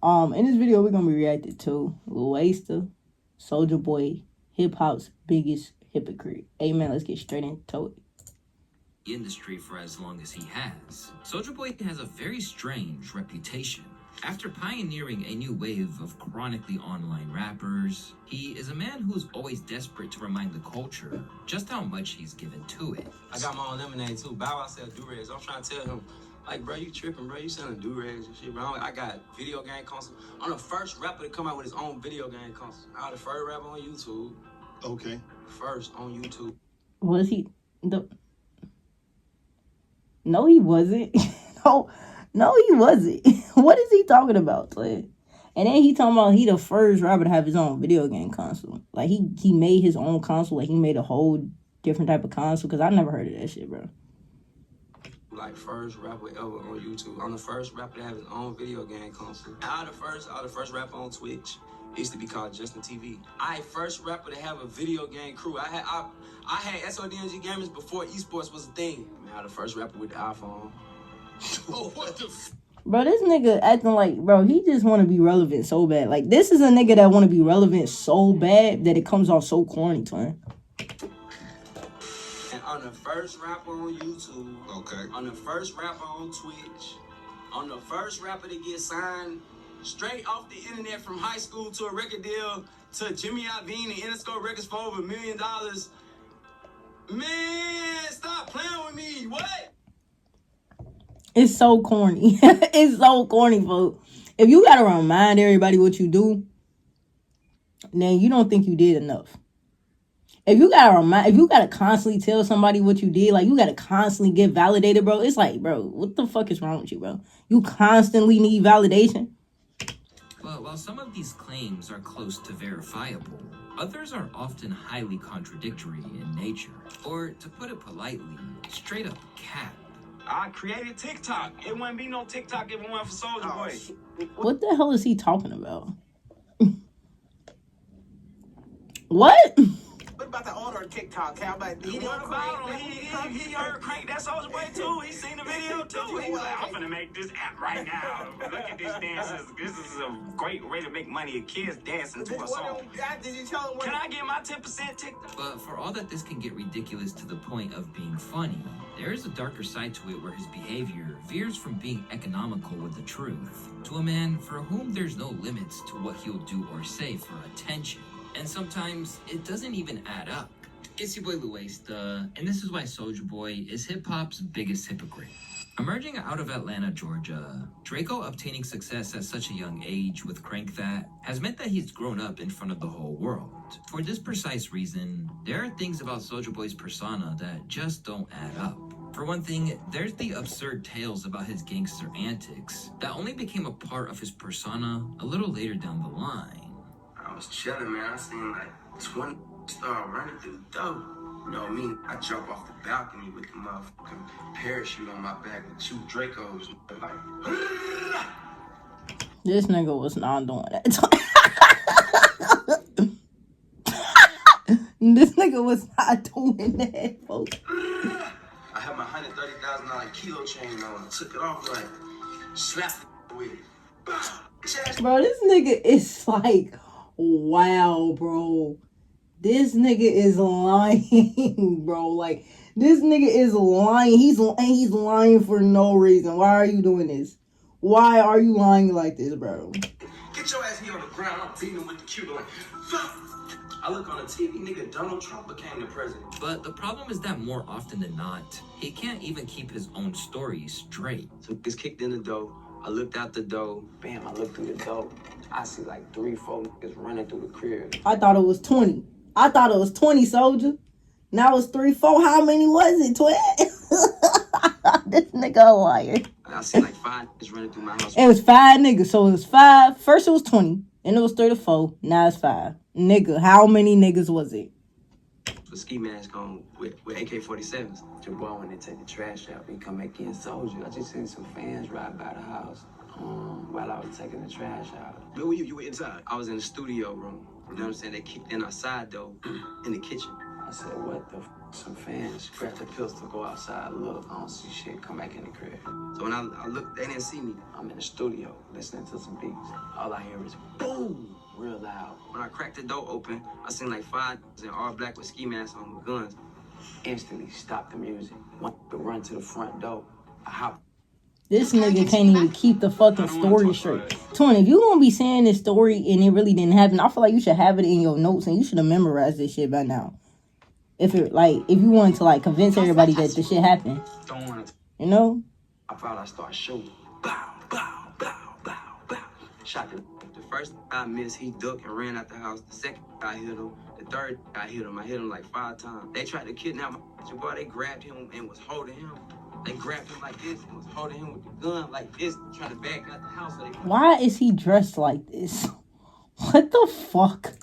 In this video, we're gonna be reacting to Louaista, Soulja Boy, hip hop's biggest hypocrite. Amen. Let's get straight into it. Industry for as long as he has. Soulja Boy has a very strange reputation. After pioneering a new wave of chronically online rappers, he is a man who's always desperate to remind the culture just how much he's given to it. I got my own lemonade too. Bow Wow sell do-rags. I'm trying to tell him, like, bro, you tripping, bro. You selling do-rags and shit, bro. I got video game console. I'm the first rapper to come out with his own video game console. I'm the first rapper on YouTube. Okay. First on YouTube. Was he the? No, he wasn't. No, he wasn't. What is he talking about, like? And then he talking about he the first rapper to have his own video game console. Like, he made his own console. Like, he made a whole different type of console. Because I never heard of that shit, bro. Like, first rapper ever on YouTube. I'm the first rapper to have his own video game console. I the first rapper on Twitch. It used to be called Justin TV. I first rapper to have a video game crew. I had SODNG gamers before esports was a thing. I the first rapper with the iPhone. Oh, what the Bro, this nigga acting like, bro, he just want to be relevant so bad. Like, this is a nigga that want to be relevant so bad that it comes off so corny to him. And I'm the first rapper on YouTube. Okay. I'm the first rapper on Twitch. I'm the first rapper to get signed straight off the internet from high school to a record deal to Jimmy Iovine and Interscope Records for over $1 million. Man, stop playing with me. What? It's so corny. It's so corny, folks. If you gotta remind everybody what you do, then you don't think you did enough. If you gotta constantly tell somebody what you did, like, you gotta constantly get validated, bro. It's like, bro, what the fuck is wrong with you, bro? You constantly need validation. But while some of these claims are close to verifiable, others are often highly contradictory in nature. Or, to put it politely, straight up cap. I created TikTok. It wouldn't be no TikTok if it weren't for Soulja Boy. What the hell is he talking about? What? What about the owner of TikTok? How about What about him? He heard Crank, that Soulja Boy too. He seen the video too. He was like, I'm gonna make this app right now. Look at these dances. This is a great way to make money. Kids dancing to a song. Did you tell him Can I get my 10% TikTok? But for all that this can get ridiculous to the point of being funny, there is a darker side to it where his behavior veers from being economical with the truth to a man for whom there's no limits to what he'll do or say for attention. And sometimes it doesn't even add up. It's your boy Louaista, and this is why Soulja Boy is hip-hop's biggest hypocrite. Emerging out of Atlanta, Georgia, Draco obtaining success at such a young age with Crank That has meant that he's grown up in front of the whole world. For this precise reason, there are things about Soulja Boy's persona that just don't add up. For one thing, there's the absurd tales about his gangster antics that only became a part of his persona a little later down the line. I was chilling, man. I seen like 20 start running through the door. You know what I mean? I jump off the balcony with the motherfucking parachute on my back with 2 Dracos. Like, This nigga was not doing that. This nigga was not doing that, folks. I had my $130,000 kilo chain on. I took it off, like, slapped it with it. Bro, this nigga is like, wow, bro. This nigga is lying, bro. Like, this nigga is lying. He's lying for no reason. Why are you doing this? Why are you lying like this, bro? Get your ass here on the ground. I'm beating him with the cue, like, I look on the TV, nigga, Donald Trump became the president. But the problem is that more often than not, he can't even keep his own story straight. So niggas kicked in the door. I looked out the door. Bam, I looked through the door. I see like 3, 4 niggas running through the crib. I thought it was 20. I thought it was 20, Soulja. Now it's 3, 4. How many was it, twin? This nigga a liar. I see like 5 niggas running through my house. It was 5 niggas. So it was 5. First it was 20. Then it was 3 to 4. Now it's 5. Nigga, how many niggas was it? With ski mask on with AK-47s. Your boy, when they take the trash out, we come back in Soulja. I just seen some fans ride by the house while I was taking the trash out. Where were you? You were inside? I was in the studio room. You know what I'm saying? They kicked in outside, though, in the kitchen. I said, what the f***? Some fans grab the pistol, go outside, look, I don't see shit, come back in the crib. So when I look, they didn't see me. I'm in the studio listening to some beats. All I hear is boom, real loud. When I cracked the door open, I seen like 5 in all black with ski masks on with guns. Instantly stopped the music. Went to run to the front door. I hopped. This nigga can't even keep the fucking story straight. Tony, if you gonna be saying this story and it really didn't happen, I feel like you should have it in your notes and you should have memorized this shit by now. If you wanted to like convince everybody that the shit happened, Don't want to. you know. I thought I started shooting. Bow, bow, bow, bow, bow. Shot the first I missed, he ducked and ran out the house. The second I hit him. The third I hit him. I hit him like 5 times. They tried to kidnap my boy. They grabbed him and was holding him. They grabbed him like this and was holding him with the gun like this, trying to back out the house. So Why is he dressed like this? What the fuck?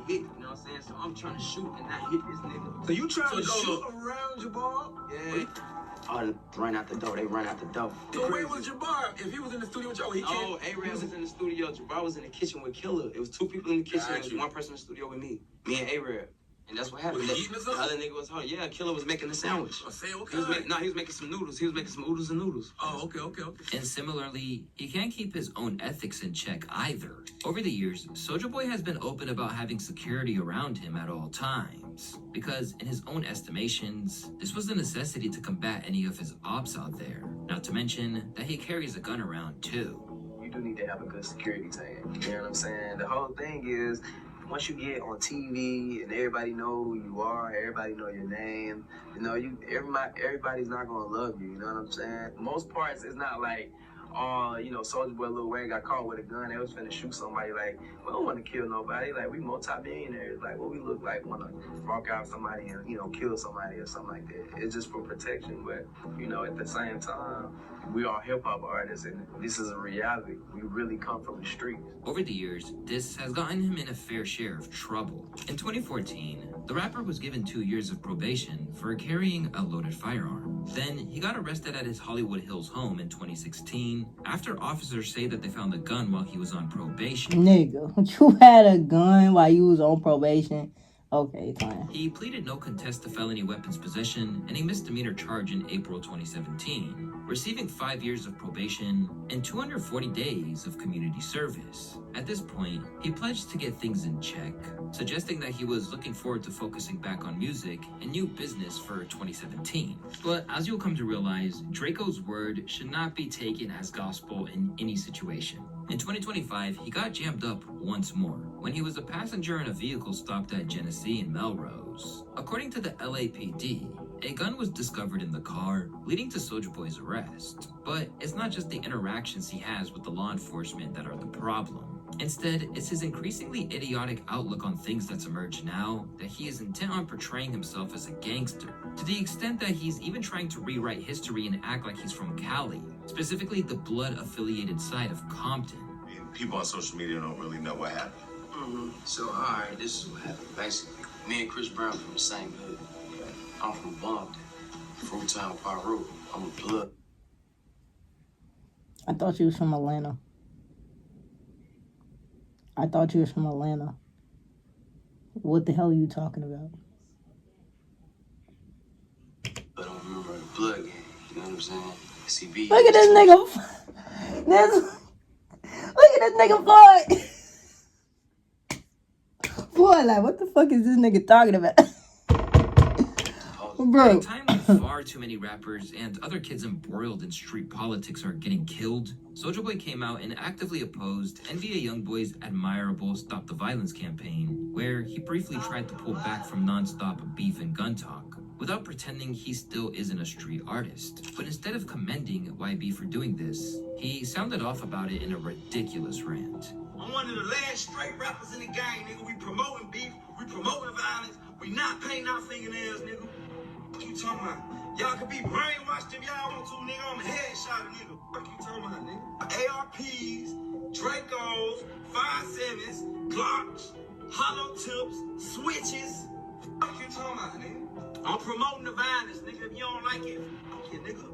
He hit, you know what I'm saying? So I'm trying to shoot and not hit this nigga. So you trying to shoot around Jabbar? Yeah. Oh, run out the door. They run out the door. So where was Jabbar? If he was in the studio with Joe, he can't. Oh, A-Ray was in the studio. Jabbar was in the kitchen with Killer. It was 2 people in the kitchen. It was 1 person in the studio with me. Me and A-Ray. And that's what happened. Was he eating or The something? other nigga was hard. Yeah, Killer was making a sandwich. I say, He was making some noodles. He was making some oodles and noodles. Oh, okay. And similarly, he can't keep his own ethics in check either. Over the years, Soulja Boy has been open about having security around him at all times. Because in his own estimations, this was a necessity to combat any of his ops out there. Not to mention that he carries a gun around too. You do need to have a good security team. You know what I'm saying? The whole thing is, once you get on TV and everybody know who you are, everybody know your name, you know, everybody's not gonna love you, you know what I'm saying? Most parts, it's not like, oh, you know, Soulja Boy, Lil Wayne got caught with a gun, they was finna shoot somebody, like, we don't wanna kill nobody, like, we multi-millionaires, like, what we look like, wanna walk out somebody and, you know, kill somebody or something like that. It's just for protection, but, you know, at the same time, we are hip-hop artists, and this is a reality. We really come from the streets. Over the years, this has gotten him in a fair share of trouble. In 2014, the rapper was given 2 years of probation for carrying a loaded firearm. Then, he got arrested at his Hollywood Hills home in 2016 after officers say that they found the gun while he was on probation. Nigga, you had a gun while you was on probation? Okay, fine. He pleaded no contest to felony weapons possession and a misdemeanor charge in April 2017, receiving 5 years of probation and 240 days of community service. At this point, he pledged to get things in check, suggesting that he was looking forward to focusing back on music and new business for 2017. But as you'll come to realize, Draco's word should not be taken as gospel in any situation. In 2025, he got jammed up once more when he was a passenger in a vehicle stopped at Genesee and Melrose. According to the LAPD, a gun was discovered in the car, leading to Soulja Boy's arrest. But it's not just the interactions he has with the law enforcement that are the problem. Instead, it's his increasingly idiotic outlook on things that's emerged now that he is intent on portraying himself as a gangster, to the extent that he's even trying to rewrite history and act like he's from Cali, specifically the blood-affiliated side of Compton. People on social media don't really know what happened. So, alright, this is what happened. Basically, me and Chris Brown from the same hood. Okay? I'm from Bumpton, Fruitown, Peru. I'm a blood. I thought you was from Atlanta. What the hell are you talking about? But I don't remember the blood game. You know what I'm saying? CB. Look at this nigga. Look at this nigga Floyd. Floyd, like, what the fuck is this nigga talking about? Bro. At a time when far too many rappers and other kids embroiled in street politics are getting killed, Soulja Boy came out and actively opposed NBA Youngboy's admirable Stop the Violence campaign, where he briefly tried to pull back from non-stop beef and gun talk, without pretending he still isn't a street artist. But instead of commending YB for doing this, he sounded off about it in a ridiculous rant. I'm one of the last straight rappers in the game, nigga. We promoting beef, we promoting violence, we not painting our fingernails, nigga. What you talking about? Y'all can be brainwashed if y'all want to, nigga. I'm a headshot, nigga. What you talking about, nigga? ARPs, Dracos, 5.7s, Glocks, hollow tips, switches. What you talking about, nigga? I'm promoting the violence, nigga. If you don't like it, fuck you, nigga.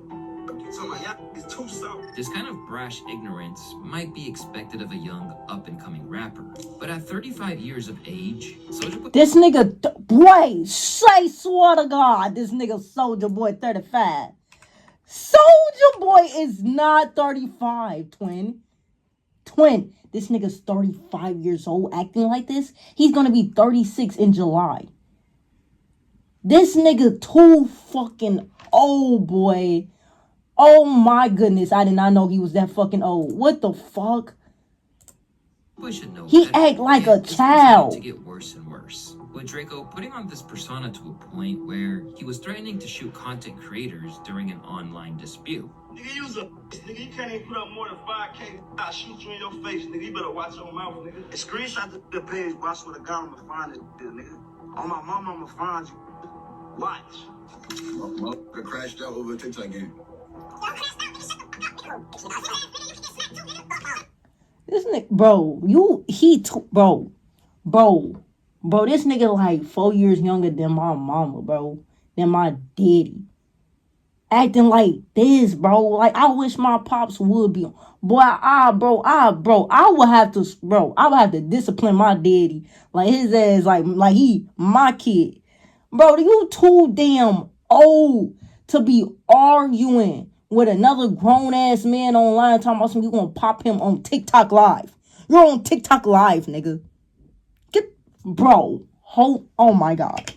What you talking about? Y'all is too soft. talk. This kind of brash ignorance might be expected of a young, up-and-coming rapper. But at 35 years of age, Soulja Boy... This nigga, boy, say swear to God, this nigga Soulja Boy 35. Soulja Boy is not 35, twin. Twin, this nigga's 35 years old acting like this. He's gonna be 36 in July. This nigga too fucking old, boy. Oh my goodness, I did not know he was that fucking old. What the fuck? Boy should know He better, act like a and it's child. continued to get worse and worse, with Draco putting on this persona to a point where he was threatening to shoot content creators during an online dispute. Nigga, you's a nigga. You can't even put up more than 5K. I shoot you in your face, nigga. You better watch your mouth, nigga. And screenshot the page, but I swear to God, I'ma find it, nigga. On my mama, I'ma find you. Watch. Motherfucker crashed out over a TikTok game. This nigga, bro, bro, this nigga like 4 years younger than my mama, bro, than my daddy. Acting like this, bro. Like, I wish my pops would be. Boy, I would have to discipline my daddy. Like, his ass, like he my kid. Bro, you too damn old to be arguing with another grown-ass man online talking about something you gonna pop him on TikTok Live. You're on TikTok Live, nigga. Oh my God.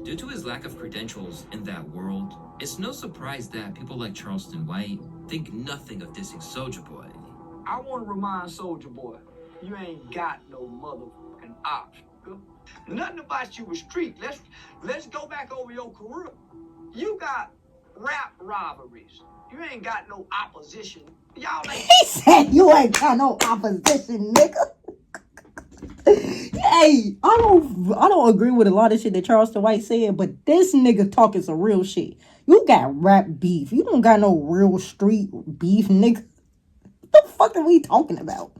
Due to his lack of credentials in that world, it's no surprise that people like Charleston White think nothing of dissing Soulja Boy. I want to remind Soulja Boy, you ain't got no motherfucking option. Nothing about you was street. Let's go back over your career. You got rap rivalries. You ain't got no opposition. Y'all ain't. He said you ain't got no opposition, nigga. Hey, I don't agree with a lot of shit that Charleston White said, but this nigga talking some real shit. You got rap beef. You don't got no real street beef, nigga. What the fuck are we talking about?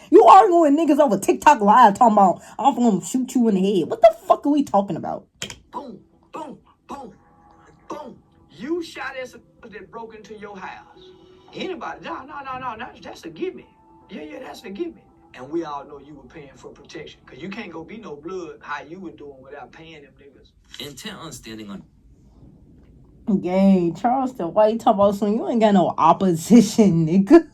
You arguing with niggas over TikTok Live talking about I'm gonna shoot you in the head. What the fuck are we talking about? Boom, boom, boom, boom. You shot at somebody that broke into your house. Anybody? No. That's a gimme. Yeah, that's a gimme. And we all know you were paying for protection. Because you can't go be no blood how you were doing without paying them niggas. Intent on standing on Yay, Charleston White talking about something. You ain't got no opposition, nigga.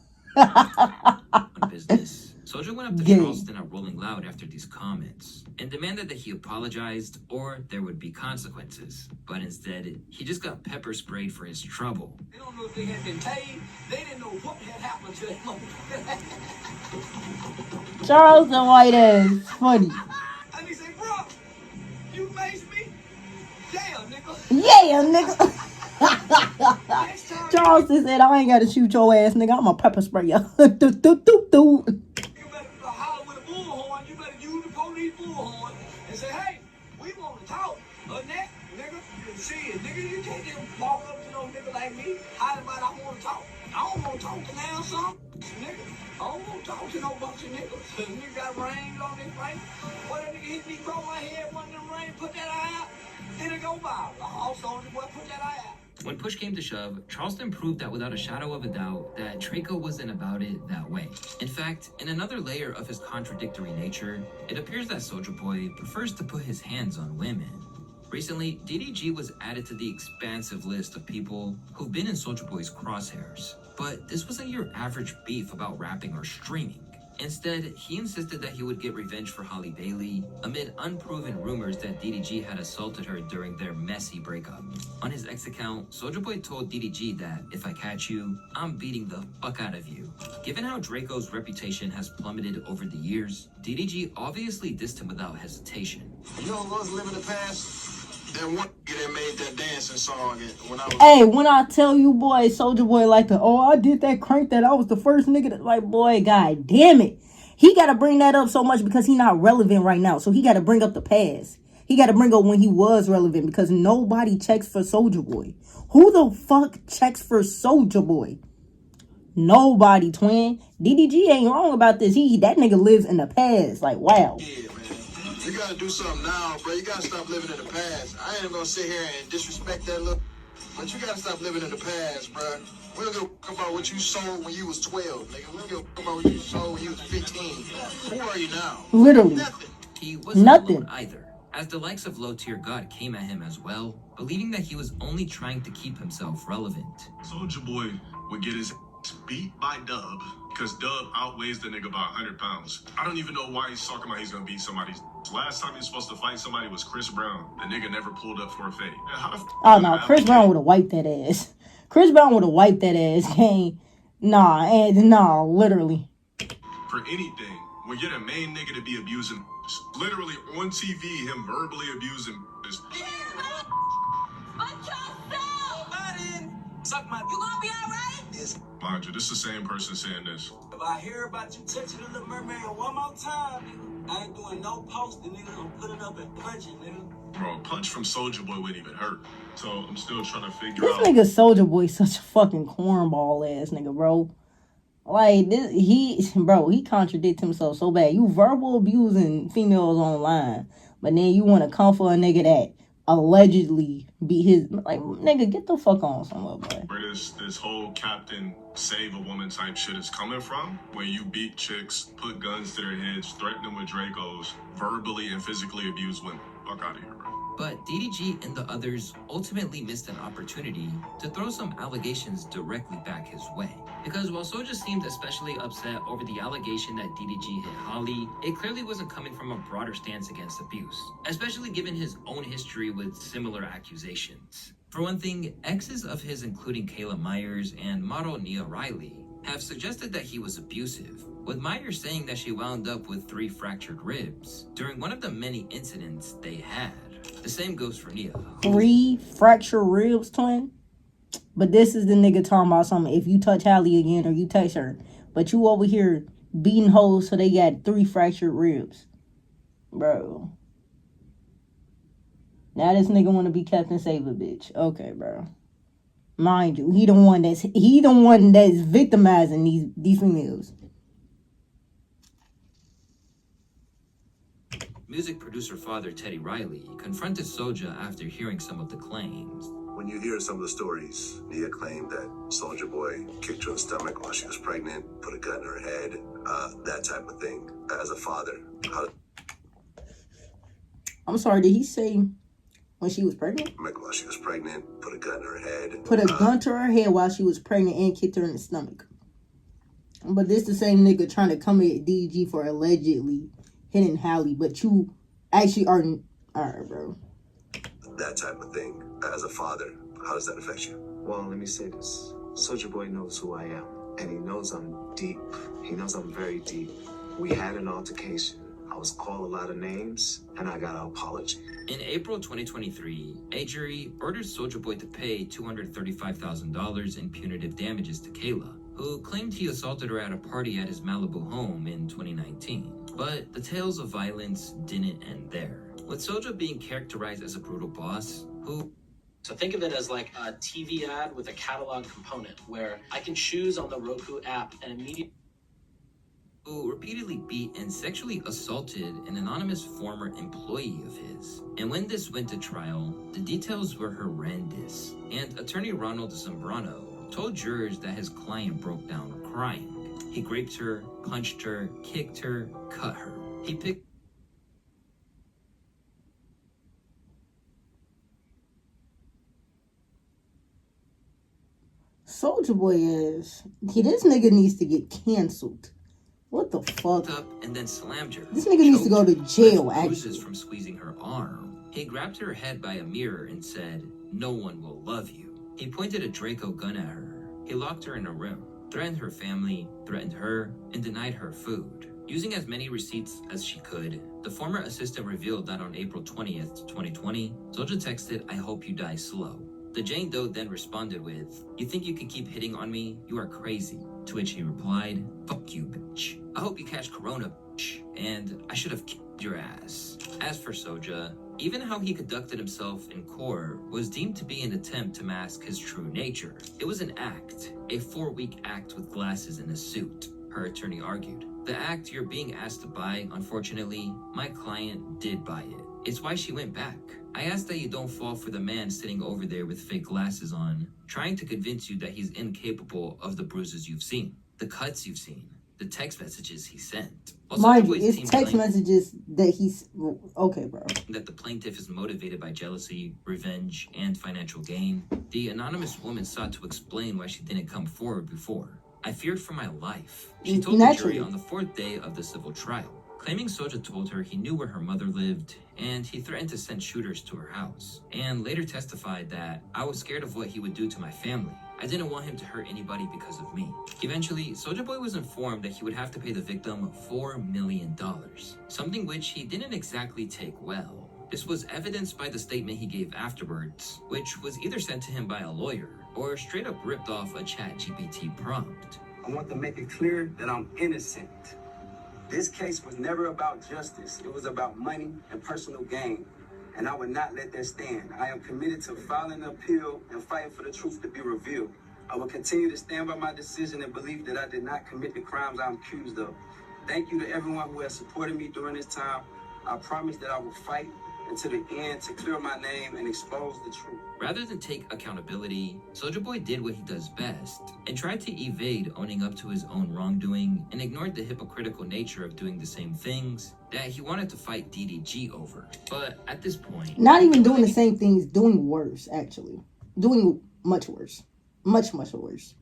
business, Soulja went up to Charleston at Rolling Loud after these comments and demanded that he apologized or there would be consequences. But instead, he just got pepper sprayed for his trouble. They don't know if they had been paid. They didn't know what had happened to them. Charleston White is funny. And he said, bro, you maced me? Yeah, nigga. Yeah, nigga. Charleston said, I ain't got to shoot your ass, nigga. I'm a pepper spray you. You better holler with a bullhorn. You better use the police bullhorn and say, hey, we want to talk. That, nigga, shit, nigga, you can't just walk up to no nigga like me. How about I want to talk? I don't want to talk to now some nigga. I don't want to talk to no bunch of niggas. Nigga got rings on this thing. What a nigga hit me, grow my head, one of them rings, put that eye out. Then it go by. Also, put that eye out. When push came to shove, Charleston proved that without a shadow of a doubt that Draco wasn't about it that way. In fact, in another layer of his contradictory nature, it appears that Soulja Boy prefers to put his hands on women. Recently, DDG was added to the expansive list of people who've been in Soulja Boy's crosshairs. But this wasn't your average beef about rapping or streaming. Instead, he insisted that he would get revenge for Holly Bailey amid unproven rumors that DDG had assaulted her during their messy breakup. On his X account, Soulja Boy told DDG that, if I catch you, I'm beating the fuck out of you. Given how Draco's reputation has plummeted over the years, DDG obviously dissed him without hesitation. You know who was living the past? That one nigga that made that dancing song when I was... Hey, when I tell you, boy, Soulja Boy like I did that crank that I was the first nigga that, like, boy, god damn it. He got to bring that up so much because he not relevant right now. So he got to bring up the past. He got to bring up when he was relevant because nobody checks for Soulja Boy. Who the fuck checks for Soulja Boy? Nobody, twin. DDG ain't wrong about this. That nigga lives in the past. Like, wow. Yeah, man. You gotta do something now, bro. You gotta stop living in the past. I ain't gonna sit here and disrespect that little But you gotta stop living in the past, bruh. We don't give a fuck about what you sold when you was 12, nigga. We don't give a fuck about what you sold when you was 15. Who are you now? Literally. Nothing. He wasn't Nothing. alone either, as the likes of low-tier God came at him as well, believing that he was only trying to keep himself relevant. Soulja Boy would get his ass beat by Dub because Dub outweighs the nigga by 100 pounds. I don't even know why he's talking about he's gonna beat somebody. Last time he was supposed to fight somebody was Chris Brown. The nigga never pulled up for a fight. Oh no, Chris Brown would have wiped that ass. Chris Brown would have wiped that ass game. Nah, literally. For anything, when you're the main nigga to be abusing, literally on TV, him verbally abusing. Suck my. You gonna be alright? Yes. Mind you, this is the same person saying this. If I hear about you touching the little mermaid one more time, nigga, I ain't doing no posting, nigga. I'm putting up and punching, nigga. Bro, a punch from Soulja Boy wouldn't even hurt. So I'm still trying to figure This out. nigga Soulja Boy such a fucking cornball ass nigga, bro. Like this, he contradicts himself so bad. You verbal abusing females online, but then you want to come for a nigga that allegedly be his, like, nigga, get the fuck on somewhere, boy. Where this whole Captain Save a Woman type shit is coming from, where you beat chicks, put guns to their heads, threaten them with Dracos, verbally and physically abuse women. Fuck out of here, bro. But DDG and the others ultimately missed an opportunity to throw some allegations directly back his way. Because while Soulja seemed especially upset over the allegation that DDG hit Holly, it clearly wasn't coming from a broader stance against abuse, especially given his own history with similar accusations. For one thing, exes of his including Kayla Myers and model Nia Riley have suggested that he was abusive, with Myers saying that she wound up with 3 fractured ribs during one of the many incidents they had. The same goes for Nia. 3 fractured ribs, twin? But this is the nigga talking about something. If you touch Hallie again or you touch her, but you over here beating hoes so they got 3 fractured ribs. Bro. Now this nigga want to be Captain Save a bitch. Okay, bro. Mind you, he the one that's victimizing these females. Music producer father Teddy Riley confronted Soulja after hearing some of the claims. When you hear some of the stories, Nia claimed that Soulja Boy kicked her in the stomach while she was pregnant, put a gun in her head, that type of thing. As a father, I'm sorry, did he say when she was pregnant? while she was pregnant, put a gun in her head. Put a gun to her head while she was pregnant and kicked her in the stomach. But this the same nigga trying to come at DG for allegedly hitting Hallie, but you actually are. Alright, bro. That type of thing. As a father, how does that affect you? Well, let me say this. Soulja Boy knows who I am, and he knows I'm deep. He knows I'm very deep. We had an altercation. I was called a lot of names, and I got an apology. In April 2023, a jury ordered Soulja Boy to pay $235,000 in punitive damages to Kayla, who claimed he assaulted her at a party at his Malibu home in 2019. But the tales of violence didn't end there, with Soulja being characterized as a brutal boss who... So think of it as like a TV ad with a catalog component where I can choose on the Roku app and immediately... who repeatedly beat and sexually assaulted an anonymous former employee of his. And when this went to trial, the details were horrendous, and attorney Ronald Zambrano told jurors that his client broke down crying. He raped her, punched her, kicked her, cut her. He picked... Soulja Boy is... this nigga needs to get canceled. What the fuck? up and then slammed her. This nigga needs to go to jail, left bruises actually. from squeezing her arm. He grabbed her head by a mirror and said, "No one will love you." He pointed a Draco gun at her. He locked her in a room, threatened her family, threatened her, and denied her food. Using as many receipts as she could, the former assistant revealed that on April 20th, 2020, Soulja texted, "I hope you die slow." The Jane Doe then responded with, "You think you can keep hitting on me? You are crazy." To which he replied, "Fuck you, bitch. I hope you catch corona, bitch. And I should have kicked your ass." As for Soulja, even how he conducted himself in court was deemed to be an attempt to mask his true nature. It was an act, a 4-week act with glasses and a suit, her attorney argued. The act you're being asked to buy, unfortunately, my client did buy it. It's why she went back. I ask that you don't fall for the man sitting over there with fake glasses on, trying to convince you that he's incapable of the bruises you've seen, the cuts you've seen, the text messages he sent. Also, Mind you, it's text messages that he's... Okay, bro. That the plaintiff is motivated by jealousy, revenge, and financial gain. The anonymous woman sought to explain why she didn't come forward before. I feared for my life. She told the jury on the 4th day of the civil trial, claiming Soulja told her he knew where her mother lived, and he threatened to send shooters to her house, and later testified that I was scared of what he would do to my family. I didn't want him to hurt anybody because of me. Eventually, Soulja Boy was informed that he would have to pay the victim $4 million, something which he didn't exactly take well. This was evidenced by the statement he gave afterwards, which was either sent to him by a lawyer or straight up ripped off a ChatGPT prompt. I want to make it clear that I'm innocent. This case was never about justice. It was about money and personal gain. And I would not let that stand. I am committed to filing an appeal and fighting for the truth to be revealed. I will continue to stand by my decision and believe that I did not commit the crimes I'm accused of. Thank you to everyone who has supported me during this time. I promise that I will fight until the end to clear my name and expose the truth. Rather than take accountability, Soulja Boy did what he does best and tried to evade owning up to his own wrongdoing and ignored the hypocritical nature of doing the same things that he wanted to fight DDG over. But at this point... Not even doing the same things, doing worse, actually. Doing much worse. Much, much worse.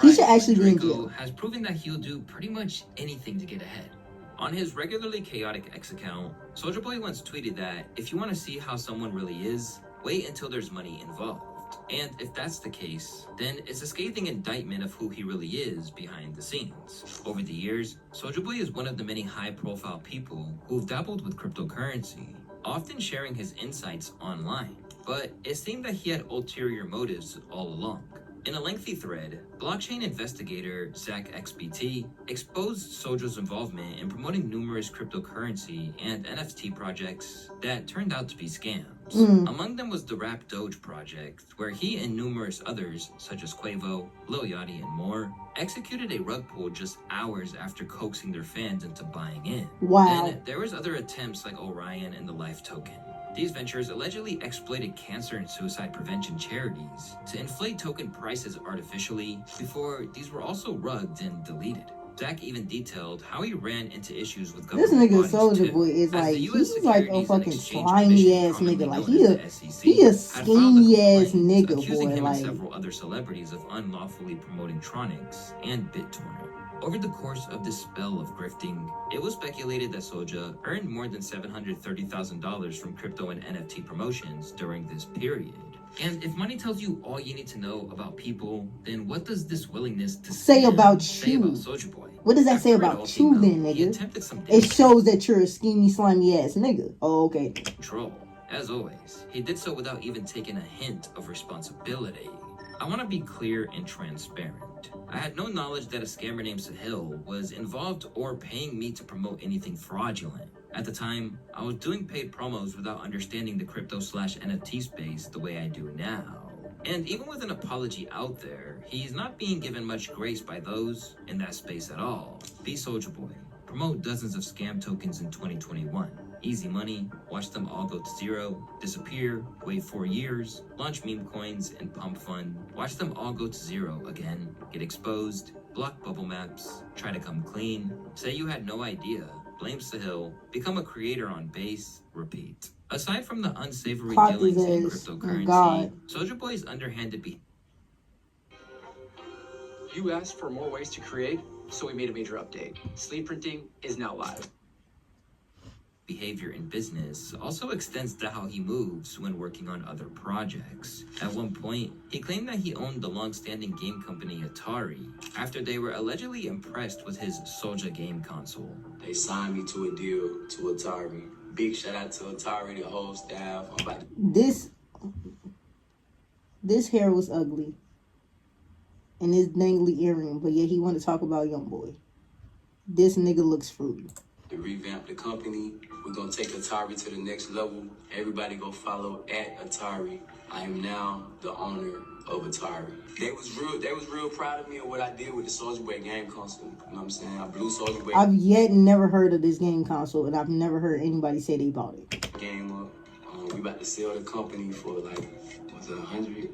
He should actually be in jail. Has proven that he'll do pretty much anything to get ahead. On his regularly chaotic X account, Soulja Boy once tweeted that if you want to see how someone really is, wait until there's money involved. And if that's the case, then it's a scathing indictment of who he really is behind the scenes. Over the years, Soulja Boy is one of the many high-profile people who've dabbled with cryptocurrency, often sharing his insights online. But it seemed that he had ulterior motives all along. In a lengthy thread, blockchain investigator Zach XBT exposed Soulja's involvement in promoting numerous cryptocurrency and NFT projects that turned out to be scams. Among them was the Rap Doge project, where he and numerous others, such as Quavo, Lil Yachty, and more, executed a rug pull just hours after coaxing their fans into buying in. Wow. Then there was other attempts like Orion and the Life Token. These ventures allegedly exploited cancer and suicide prevention charities to inflate token prices artificially before these were also rugged and deleted. Zach even detailed how he ran into issues with government. This nigga Soulja Boy is like, he's like a fucking slimy ass nigga. Like he a skinny ass nigga, accusing boy. Him like and several other celebrities of unlawfully promoting Tronics and BitTorrent. Over the course of this spell of grifting, it was speculated that Soulja earned more than $730,000 from crypto and NFT promotions during this period. And if money tells you all you need to know about people, then what does this willingness to say about say you? About Soulja Boy? What does that say about you then, nigga? It shows that you're a skinny, slimy ass nigga. Oh, okay. Control. As always, he did so without even taking a hint of responsibility. I want to be clear and transparent. I had no knowledge that a scammer named Sahil was involved or paying me to promote anything fraudulent. At the time, I was doing paid promos without understanding the crypto/NFT space the way I do now. And even with an apology out there, he's not being given much grace by those in that space at all. Be Soulja Boy. Promote dozens of scam tokens in 2021. Easy money, watch them all go to zero, disappear, wait 4 years, launch meme coins and pump fund, watch them all go to zero again, get exposed, block bubble maps, try to come clean, say you had no idea, blame Sahil, become a creator on base, repeat. Aside from the unsavory dealings in cryptocurrency, Soulja Boy's underhanded behavior. You asked for more ways to create, so we made a major update. Sleep printing is now live. Behavior in business also extends to how he moves when working on other projects. At one point, he claimed that he owned the long-standing game company Atari after they were allegedly impressed with his Soulja game console. They signed me to a deal to Atari. Big shout out to Atari, the whole staff. This hair was ugly. And his dangly earring, but yet he wanted to talk about Youngboy. This nigga looks fruity. To revamp the company, we're gonna take Atari to the next level. Everybody go follow at Atari. I am now the owner of Atari. They was real proud of me and what I did with the Soulja Boy game console. You know what I'm saying? I blew Soulja Boy. I've yet never heard of this game console, and I've never heard anybody say they bought it. game up. We about to sell the company for like, was it 100?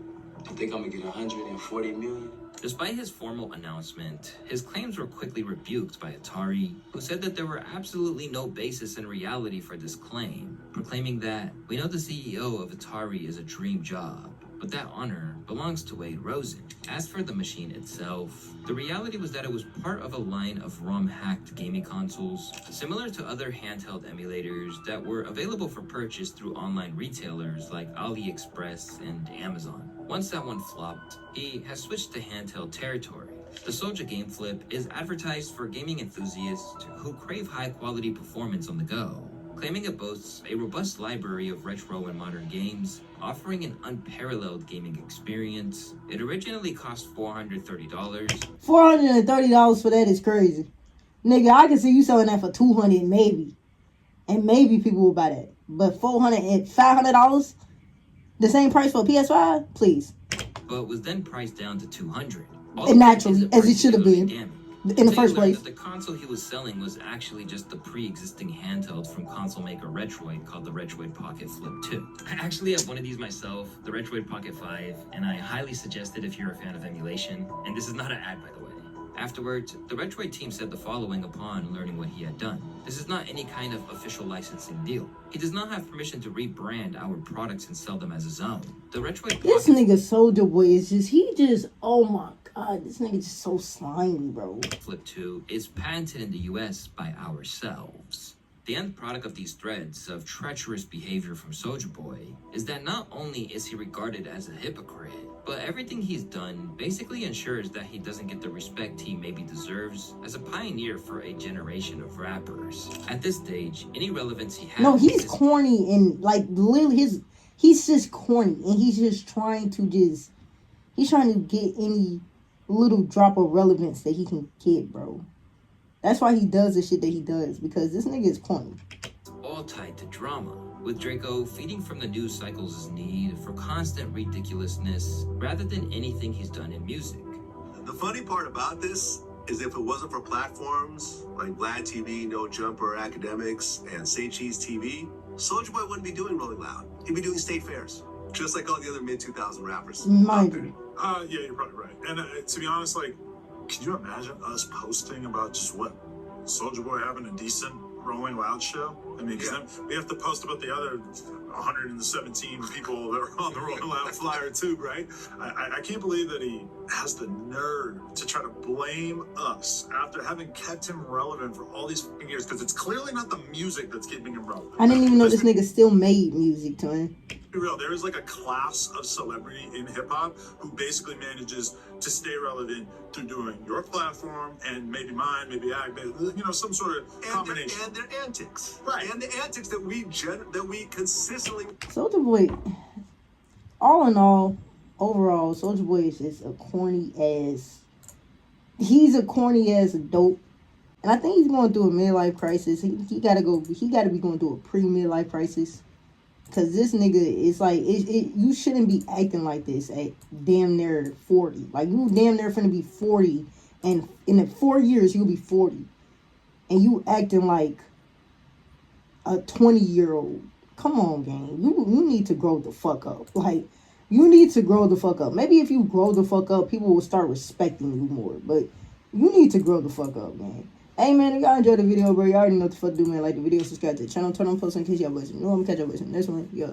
I think I'm gonna get 140 million. Despite his formal announcement, his claims were quickly rebuked by Atari, who said that there were absolutely no basis in reality for this claim, proclaiming that, "We know the CEO of Atari is a dream job, but that honor belongs to Wade Rosen." As for the machine itself, the reality was that it was part of a line of ROM-hacked gaming consoles, similar to other handheld emulators that were available for purchase through online retailers like AliExpress and Amazon. Once that one flopped, he has switched to handheld territory. The Soulja Game Flip is advertised for gaming enthusiasts who crave high-quality performance on the go, claiming it boasts a robust library of retro and modern games, offering an unparalleled gaming experience. It originally cost $430. $430 for that is crazy. Nigga, I can see you selling that for $200 maybe. And maybe people will buy that. But $500? The same price for a PS5? Please. But was then priced down to $200. And naturally, as it should have been. In the first place. The console he was selling was actually just the pre-existing handheld from console maker Retroid called the Retroid Pocket Flip 2. I actually have one of these myself, the Retroid Pocket 5, and I highly suggest it if you're a fan of emulation. And this is not an ad, by the way. Afterwards, the Retroid team said the following upon learning what he had done. "This is not any kind of official licensing deal. He does not have permission to rebrand our products and sell them as his own." The Retroid This nigga Soulja Boy is just, oh my god, this nigga just so slimy, bro. Flip 2 is patented in the US by ourselves. The end product of these threads of treacherous behavior from Soulja Boy is that not only is he regarded as a hypocrite, but everything he's done basically ensures that he doesn't get the respect he maybe deserves as a pioneer for a generation of rappers. At this stage, any relevance he has... No, he's corny and like literally he's just corny and he's just trying to get any little drop of relevance that he can get, bro. That's why he does the shit that he does, because this nigga is corny. All tied to drama, with Draco feeding from the news cycles' need for constant ridiculousness rather than anything he's done in music. The funny part about this is if it wasn't for platforms like Vlad TV, No Jumper, Academics, and Say Cheese TV, Soulja Boy wouldn't be doing Rolling Loud. He'd be doing state fairs, just like all the other mid-2000 rappers. Mind you. Yeah, you're probably right. And to be honest, like, can you imagine us posting about just what Soulja Boy having a decent Rolling Loud show? I mean, because then we have to post about the other 117 people that are on the Rolling Loud flyer too, right? I can't believe that he has the nerve to try to blame us after having kept him relevant for all these fucking years, because it's clearly not the music that's keeping him relevant. I didn't even know this nigga still made music to him. Be real, there is like a class of celebrity in hip-hop who basically manages to stay relevant through doing your platform and maybe mine, maybe some sort of combination. And their antics. Right. And the antics that we consistently... Soulja Boy, all in all, overall, Soulja Boy is just a corny ass... He's a corny ass dope. And I think he's going through a midlife crisis. He gotta be going through a pre-midlife crisis. Because this nigga is like, you shouldn't be acting like this at damn near 40. Like, you damn near finna be 40. And in 4 years, you'll be 40. And you acting like a 20-year-old. Come on, gang. You need to grow the fuck up. Like, you need to grow the fuck up. Maybe if you grow the fuck up, people will start respecting you more. But you need to grow the fuck up, gang. Hey, man, if y'all enjoyed the video, bro, you already know what the fuck to do, man. Like the video, subscribe to the channel, turn on posts in case y'all wasn't new. I'm gonna catch y'all in the next one. Yeah.